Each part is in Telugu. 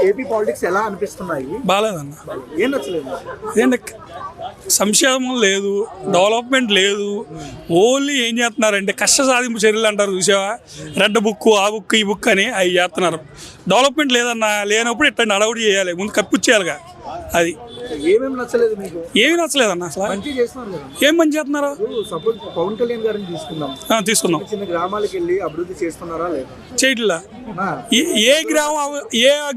ఏపీ పాలిటిక్స్ ఎలా అనిపిస్తున్నాయి? బాగాలేదన్న. ఏం నచ్చలేదు? ఏంటంటే సంక్షేమం లేదు, డెవలప్మెంట్ లేదు. ఓన్లీ ఏం చేస్తున్నారంటే కష్ట సాధింపు చర్యలు అంటారు చూసావా, రెడ్ బుక్ ఆ బుక్ ఈ బుక్ అని అవి చేస్తున్నారు. డెవలప్మెంట్ లేదన్నా, లేనప్పుడు ఇట్లా అడవుడు చేయాలి, ముందు కప్పిచ్చేయాలిగా. అది ఏమేమి నచ్చలేదు మీకు? ఏమీ నచ్చలేదన్న. అసలు మంచి చేస్తున్నారు కదా. ఏం మంచి చేస్తున్నారు? సపోజ్ పవన్ కళ్యాణ్ గారిని తీసుకుందాం. తీసుకుందాం. చిన్న గ్రామాలకు వెళ్ళి అభివృద్ధి చేస్తున్నారా లేదా? చేయట్లా. ఏ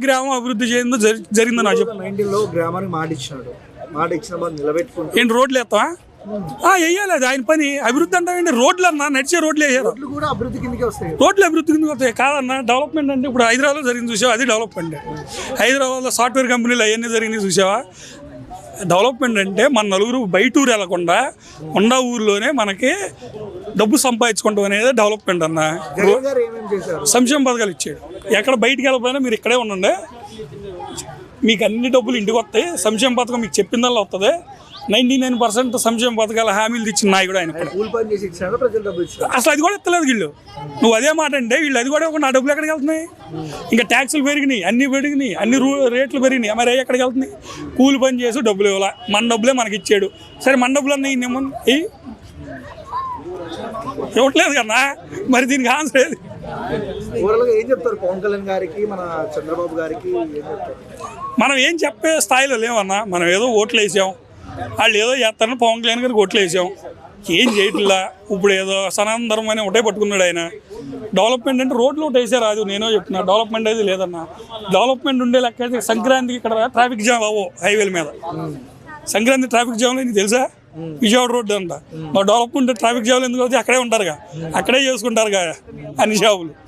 గ్రామం అభివృద్ధి చేయిందో జరిగిందో నాకు చెప్పు. 19లో గ్రామానికి మాట ఇచ్చినాడు, మాట ఇచ్చిన మాట నిలబెట్టుకుంటూ ఏంటి రోడ్లు వేస్తావా? వేయాలి, అది ఆయన పని. అభివృద్ధి అంటే రోడ్లు అన్నా, నడిచే రోడ్లు వేసారు. రోడ్లు కూడా అభివృద్ధి కిందకే వస్తాయి. రోడ్లు అభివృద్ధి కిందకి వస్తాయి కాదన్నా. డెవలప్మెంట్ అంటే ఇప్పుడు హైదరాబాద్లో జరిగింది చూసావా, అది డెవలప్మెంట్. హైదరాబాద్లో సాఫ్ట్వేర్ కంపెనీలు అవన్నీ జరిగింది చూసావా. డెవలప్మెంట్ అంటే మన నలుగురు బయట ఊరు వెళ్లకుండా ఉన్న ఊర్లోనే మనకి డబ్బు సంపాదించుకుంటాం అనేది డెవలప్మెంట్ అన్న. సంక్షేమ పథకాలు ఇచ్చాడు. ఎక్కడ బయటికి వెళ్ళకపోయినా మీరు ఇక్కడే ఉండండి, మీకు అన్ని డబ్బులు ఇంటికి వస్తాయి. సంక్షేమ పథకం మీకు చెప్పిందల్లా వస్తుంది. 99% సంక్షేమ పథకాల హామీలు ఇచ్చిన నాయకుడు ఆయన. అసలు అది కూడా ఎత్తలేదు వీళ్ళు. నువ్వు అదే మాట అంటే వీళ్ళు అది కూడా నా డబ్బులు ఎక్కడికి వెళ్తున్నాయి? ఇంకా ట్యాక్సులు పెరిగినాయి, అన్ని పెరిగినాయి, అన్ని రేట్లు పెరిగినాయి. మరి ఎక్కడికి వెళ్తున్నాయి? కూలి పని చేసి డబ్బులు ఇవ్వాల, మన డబ్బులే మనకి ఇచ్చాడు. సరే మన డబ్బులు అన్నీ ఇవ్వట్లేదు కన్నా, మరి దీనికి ఆన్సర్ ఏది? ఏం చెప్తారు పవన్ కళ్యాణ్ గారికి, మన చంద్రబాబు గారికి? మనం ఏం చెప్పే స్థాయిలో లేవన్నా. మనం ఏదో ఓట్లు వేసాం, వాళ్ళు ఏదో చేస్తారని పవన్ కళ్యాణ్ గారికి ఓట్లు వేసాం, ఏం చేయట్లా. ఇప్పుడు ఏదో సనాతన ధర్మం అని ఒకటే పట్టుకున్నాడు ఆయన. డెవలప్మెంట్ అంటే రోడ్లు ఒకటి వేసారు, అది నేనో చెప్తున్నా. డెవలప్మెంట్ అయితే లేదన్నా. డెవలప్మెంట్ ఉండే లెక్క అయితే సంక్రాంతికి ఇక్కడ ట్రాఫిక్ జామ్ అవ్వవు హైవేల మీద. సంక్రాంతి ట్రాఫిక్ జామ్లో నీకు తెలుసా? విజయవాడ రోడ్డు అంట. మా డెవలప్మెంట్ ట్రాఫిక్ జామ్లు ఎందుకు అవుతాయి? అక్కడే ఉంటారుగా, అక్కడే చేసుకుంటారుగా అన్ని జాబులు.